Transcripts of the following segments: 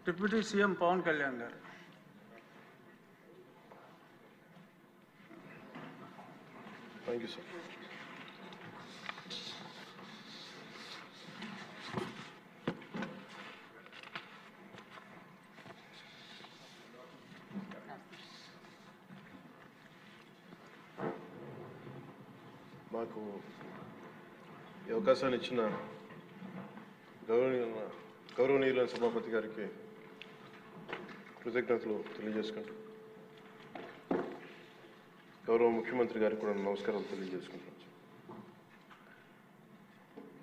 Deputy CM Pawan Kalyan గారు. Thank you sir. మాకు ఈ అవకాశాన్ని ఇచ్చిన గౌరవనీయులైన సభాపతి గారికి కృతజ్ఞతలు తెలియజేసుకుంటూ గౌరవ ముఖ్యమంత్రి గారికి కూడా నమస్కారాలు తెలియజేసుకుంటున్నాను.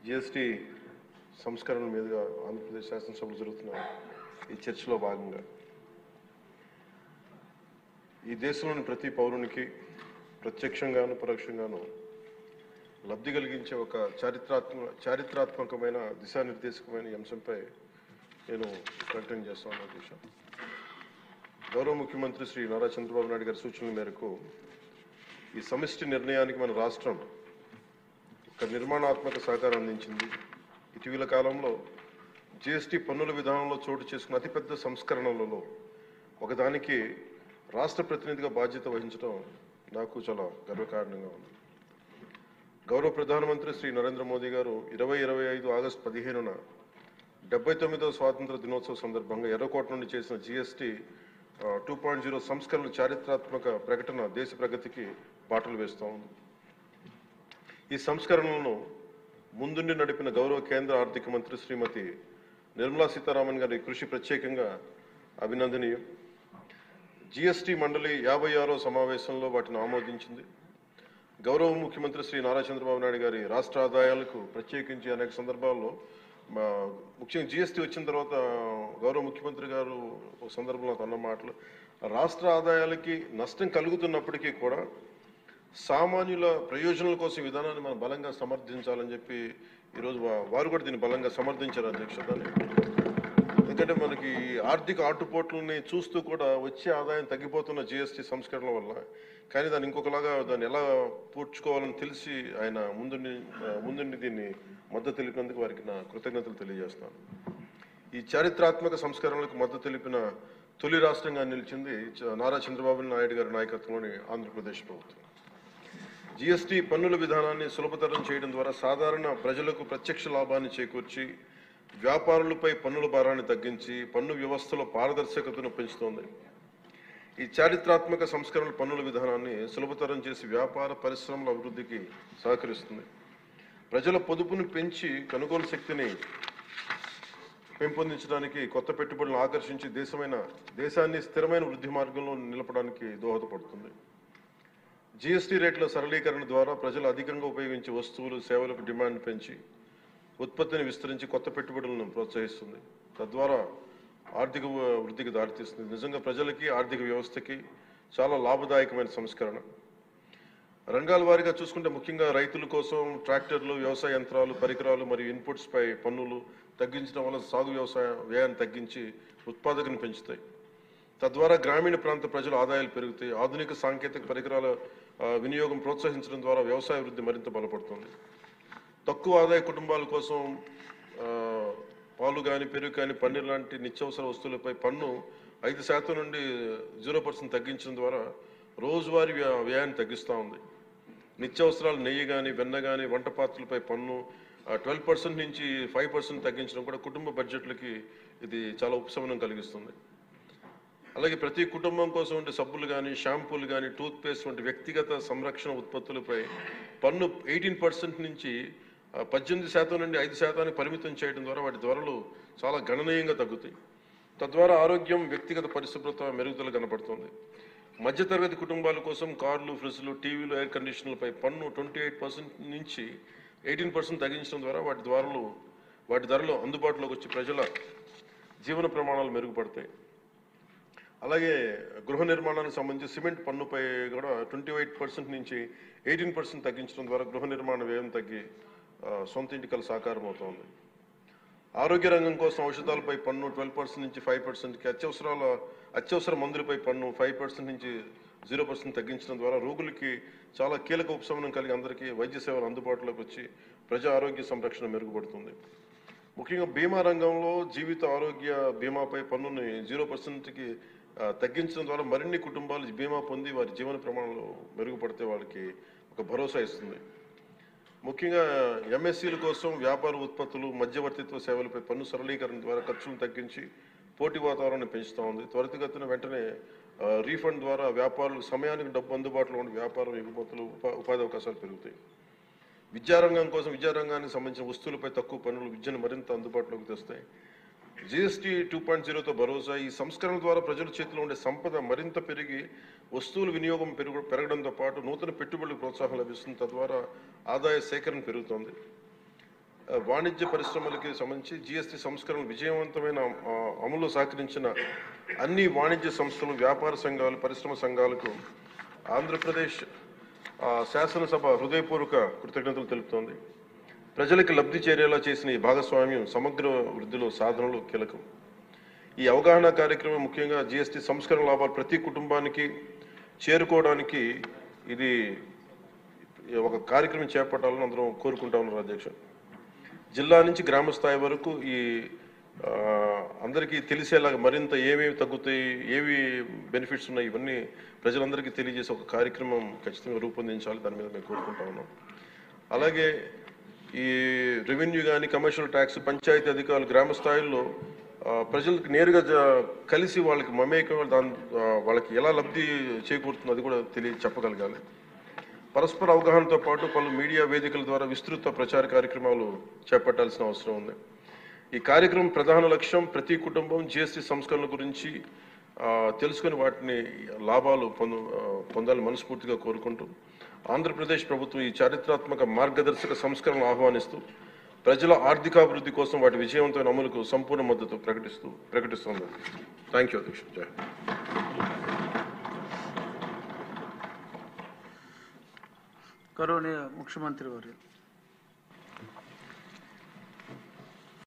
జిఎస్టీ సంస్కరణ మీదుగా ఆంధ్రప్రదేశ్ శాసనసభలో జరుగుతున్న ఈ చర్చలో భాగంగా ఈ దేశంలోని ప్రతి పౌరునికి ప్రత్యక్షంగాను పరోక్షంగాను లబ్ధి కలిగించే ఒక చారిత్రాత్మకమైన దిశానిర్దేశకమైన అంశంపై నేను ప్రకటన చేస్తాను అధ్యక్ష. గౌరవ ముఖ్యమంత్రి శ్రీ నారా చంద్రబాబు నాయుడు గారి సూచనల మేరకు ఈ సమిష్టి నిర్ణయానికి మన రాష్ట్రం ఒక నిర్మాణాత్మక సహకారం అందించింది. ఇటీవల కాలంలో జిఎస్టీ పన్నుల విధానంలో చోటు చేసుకున్న అతిపెద్ద సంస్కరణలలో ఒకదానికి రాష్ట్ర ప్రతినిధిగా బాధ్యత వహించడం నాకు చాలా గర్వకారణంగా ఉంది. గౌరవ ప్రధానమంత్రి శ్రీ నరేంద్ర మోదీ గారు 2025 ఆగస్టు 15న 79వ స్వాతంత్ర దినోత్సవ సందర్భంగా ఎర్రకోట నుండి చేసిన జిఎస్టీ 2.0 సంస్కరణల చారిత్రాత్మక ప్రకటన దేశ ప్రగతికి బాటలు వేస్తూ ఉంది. ఈ సంస్కరణలను ముందుండి నడిపిన గౌరవ కేంద్ర ఆర్థిక మంత్రి శ్రీమతి నిర్మలా సీతారామన్ గారి కృషి ప్రత్యేకంగా అభినందనీయం. జిఎస్టీ మండలి 56వ సమావేశంలో వాటిని ఆమోదించింది. గౌరవ ముఖ్యమంత్రి శ్రీ నారా చంద్రబాబు నాయుడు గారి రాష్ట్ర ఆదాయాలకు ప్రత్యేకించి అనేక సందర్భాల్లో ముఖ్యంగా జిఎస్టీ వచ్చిన తర్వాత గౌరవ ముఖ్యమంత్రి గారు ఒక సందర్భంలో అన్న మాటలు రాష్ట్ర ఆదాయాలకి నష్టం కలుగుతున్నప్పటికీ కూడా సామాన్యుల ప్రయోజనాల కోసం విధానాన్ని మనం బలంగా సమర్థించాలని చెప్పి ఈరోజు వారు కూడా దీన్ని బలంగా సమర్థించారు అధ్యక్ష. ఎందుకంటే మనకి ఆర్థిక ఆటుపోట్లని చూస్తూ కూడా వచ్చే ఆదాయం తగ్గిపోతున్న జిఎస్టీ సంస్కరణల వల్ల, కానీ దాన్ని ఇంకొకలాగా దాన్ని ఎలా పూడ్చుకోవాలని తెలిసి ఆయన ముందుండి దీన్ని మద్దతు తెలిపినందుకు వారికి నా కృతజ్ఞతలు తెలియజేస్తాను. ఈ చారిత్రాత్మక సంస్కరణలకు మద్దతు తెలిపిన తొలి రాష్ట్రంగా నిలిచింది నారా చంద్రబాబు నాయుడు గారి నాయకత్వంలోని ఆంధ్రప్రదేశ్ ప్రభుత్వం. జిఎస్టీ పన్నుల విధానాన్ని సులభతరం చేయడం ద్వారా సాధారణ ప్రజలకు ప్రత్యక్ష లాభాన్ని చేకూర్చి వ్యాపారులపై పన్నుల భారాన్ని తగ్గించి పన్ను వ్యవస్థలో పారదర్శకతను పెంచుతోంది. ఈ చారిత్రాత్మక సంస్కరణ పన్నుల విధానాన్ని సులభతరం చేసి వ్యాపార పరిశ్రమల అభివృద్ధికి సహకరిస్తుంది. ప్రజల పొదుపును పెంచి కొనుగోలు శక్తిని పెంపొందించడానికి, కొత్త పెట్టుబడులను ఆకర్షించి దేశాన్ని స్థిరమైన వృద్ధి మార్గంలో నిలపడానికి దోహదపడుతుంది. జిఎస్టీ రేట్ల సరళీకరణ ద్వారా ప్రజలు అధికంగా ఉపయోగించే వస్తువులు సేవలకు డిమాండ్ పెంచి ఉత్పత్తిని విస్తరించి కొత్త పెట్టుబడులను ప్రోత్సహిస్తుంది. తద్వారా ఆర్థిక వృద్ధికి దారితీస్తుంది. నిజంగా ప్రజలకి ఆర్థిక వ్యవస్థకి చాలా లాభదాయకమైన సంస్కరణ. రంగాల వారీగా చూసుకుంటే ముఖ్యంగా రైతుల కోసం ట్రాక్టర్లు, వ్యవసాయ యంత్రాలు, పరికరాలు మరియు ఇన్పుట్స్ పై పన్నులు తగ్గించడం వల్ల సాగు వ్యవసాయ వ్యయాన్ని తగ్గించి ఉత్పాదకను పెంచుతాయి. తద్వారా గ్రామీణ ప్రాంత ప్రజల ఆదాయాలు పెరుగుతాయి. ఆధునిక సాంకేతిక పరికరాల వినియోగం ప్రోత్సహించడం ద్వారా వ్యవసాయ వృద్ధి మరింత బలపడుతుంది. తక్కువ ఆదాయ కుటుంబాల కోసం పాలు కానీ, పెరుగు కానీ, పన్నీర్ లాంటి నిత్యావసర వస్తువులపై పన్ను 5% నుండి 0% తగ్గించడం ద్వారా రోజువారీ వ్యయాన్ని తగ్గిస్తూ ఉంది. నిత్యావసరాలు నెయ్యి కానీ, వెన్న కానీ, వంట పాత్రలపై పన్ను 12% నుంచి 5% తగ్గించడం కూడా కుటుంబ బడ్జెట్లకి ఇది చాలా ఉపశమనం కలిగిస్తుంది. అలాగే ప్రతి కుటుంబం కోసం ఉండే సబ్బులు కానీ, షాంపూలు కానీ, టూత్పేస్ట్ వంటి వ్యక్తిగత సంరక్షణ ఉత్పత్తులపై పన్ను 18% నుంచి 18% నుండి 5% పరిమితం చేయడం ద్వారా వాటి ధరలు చాలా గణనీయంగా తగ్గుతాయి. తద్వారా ఆరోగ్యం, వ్యక్తిగత పరిశుభ్రత మెరుగుదల కనపడుతుంది. మధ్యతరగతి కుటుంబాల కోసం కార్లు, ఫ్రిడ్జ్లు, టీవీలు, ఎయిర్ కండిషనర్లపై పన్ను 28% నుంచి 18% తగ్గించడం ద్వారా వాటి ధరలు అందుబాటులోకి వచ్చి ప్రజల జీవన ప్రమాణాలు మెరుగుపడతాయి. అలాగే గృహ నిర్మాణానికి సంబంధించి సిమెంట్ పన్నుపై కూడా 28% నుంచి 18% తగ్గించడం ద్వారా గృహ నిర్మాణ వ్యయం తగ్గి సొంత ఇంటికల సాకారం అవుతోంది. ఆరోగ్య రంగం కోసం ఔషధాలపై పన్ను 12% నుంచి 5%కి, అత్యవసర మందులపై పన్ను 5% నుంచి 0% తగ్గించడం ద్వారా రోగులకి చాలా కీలక ఉపశమనం కలిగి అందరికీ వైద్య సేవలు అందుబాటులోకి వచ్చి ప్రజా ఆరోగ్య సంరక్షణ మెరుగుపడుతుంది. ముఖ్యంగా బీమా రంగంలో జీవిత ఆరోగ్య బీమాపై పన్నుని 0%కి తగ్గించడం ద్వారా మరిన్ని కుటుంబాలు బీమా పొంది వారి జీవన ప్రమాణాలు మెరుగుపడితే వాళ్ళకి ఒక భరోసా ఇస్తుంది. ముఖ్యంగా ఎంఎస్సీల కోసం వ్యాపార ఉత్పత్తులు, మధ్యవర్తిత్వ సేవలపై పన్ను సరళీకరణ ద్వారా ఖర్చులను తగ్గించి పోటీ వాతావరణాన్ని పెంచుతూ ఉంది. త్వరితగతిన వెంటనే రీఫండ్ ద్వారా వ్యాపారులకు సమయానికి డబ్బు అందుబాటులో ఉండి వ్యాపారం ఎగుమతులు, ఉపాధి అవకాశాలు పెరుగుతాయి. విద్యారంగం కోసం విద్యారంగానికి సంబంధించిన వస్తువులపై తక్కువ పన్నులు విద్యను మరింత అందుబాటులోకి తెస్తాయి. జీఎస్టీ 2.0తో భరోసా. ఈ సంస్కరణ ద్వారా ప్రజల చేతిలో ఉండే సంపద మరింత పెరిగి వస్తువుల వినియోగం పెరగడంతో పాటు నూతన పెట్టుబడులకు ప్రోత్సాహం లభిస్తుంది. తద్వారా ఆదాయ సేకరణ పెరుగుతోంది. వాణిజ్య పరిశ్రమలకి సంబంధించి జీఎస్టీ సంస్కరణ విజయవంతమైన అమలు సహకరించిన అన్ని వాణిజ్య సంస్థలు, వ్యాపార సంఘాలు, పరిశ్రమ సంఘాలకు ఆంధ్రప్రదేశ్ శాసనసభ హృదయపూర్వక కృతజ్ఞతలు తెలుపుతోంది. ప్రజలకు లబ్ధి చేరేలా చేసిన ఈ భాగస్వామ్యం సమగ్ర వృద్ధిలో సాధనలో కీలకం. ఈ అవగాహన కార్యక్రమం ముఖ్యంగా జీఎస్టీ సంస్కరణ లాభాలు ప్రతి కుటుంబానికి చేరుకోవడానికి ఇది ఒక కార్యక్రమం చేపట్టాలని అందరం కోరుకుంటా ఉన్నారు అధ్యక్ష. జిల్లా నుంచి గ్రామ స్థాయి వరకు ఈ అందరికీ తెలిసేలాగా మరింత ఏమేమి తగ్గుతాయి, ఏవి బెనిఫిట్స్ ఉన్నాయి, ఇవన్నీ ప్రజలందరికీ తెలియజేసే ఒక కార్యక్రమం ఖచ్చితంగా రూపొందించాలి. దాని మీద మేము కోరుకుంటా ఉన్నాం. అలాగే ఈ రెవెన్యూ కానీ, కమర్షియల్ ట్యాక్స్, పంచాయతీ అధికారులు గ్రామ స్థాయిల్లో ప్రజలకు నేరుగా కలిసి వాళ్ళకి మమేకం వాళ్ళకి ఎలా లబ్ధి చేకూరుతుందో అది కూడా చెప్పగలగాలి. పరస్పర అవగాహనతో పాటు పలు మీడియా వేదికల ద్వారా విస్తృత ప్రచార కార్యక్రమాలు చేపట్టాల్సిన అవసరం ఉంది. ఈ కార్యక్రమం ప్రధాన లక్ష్యం ప్రతి కుటుంబం జీఎస్టీ సంస్కరణల గురించి తెలుసుకుని వాటిని లాభాలు పొందాలని మనస్ఫూర్తిగా కోరుకుంటూ ఆంధ్రప్రదేశ్ ప్రభుత్వం ఈ చారిత్రాత్మక మార్గదర్శక సంస్కరణలు ఆహ్వానిస్తూ ప్రజల ఆర్థికాభివృద్ధి కోసం వాటి విజయవంతమైన అమలుకు సంపూర్ణ మద్దతు ప్రకటిస్తోంది. థ్యాంక్ యూ అధ్యక్ష. జై గౌరవనీయ ముఖ్యమంత్రి వర్యులు.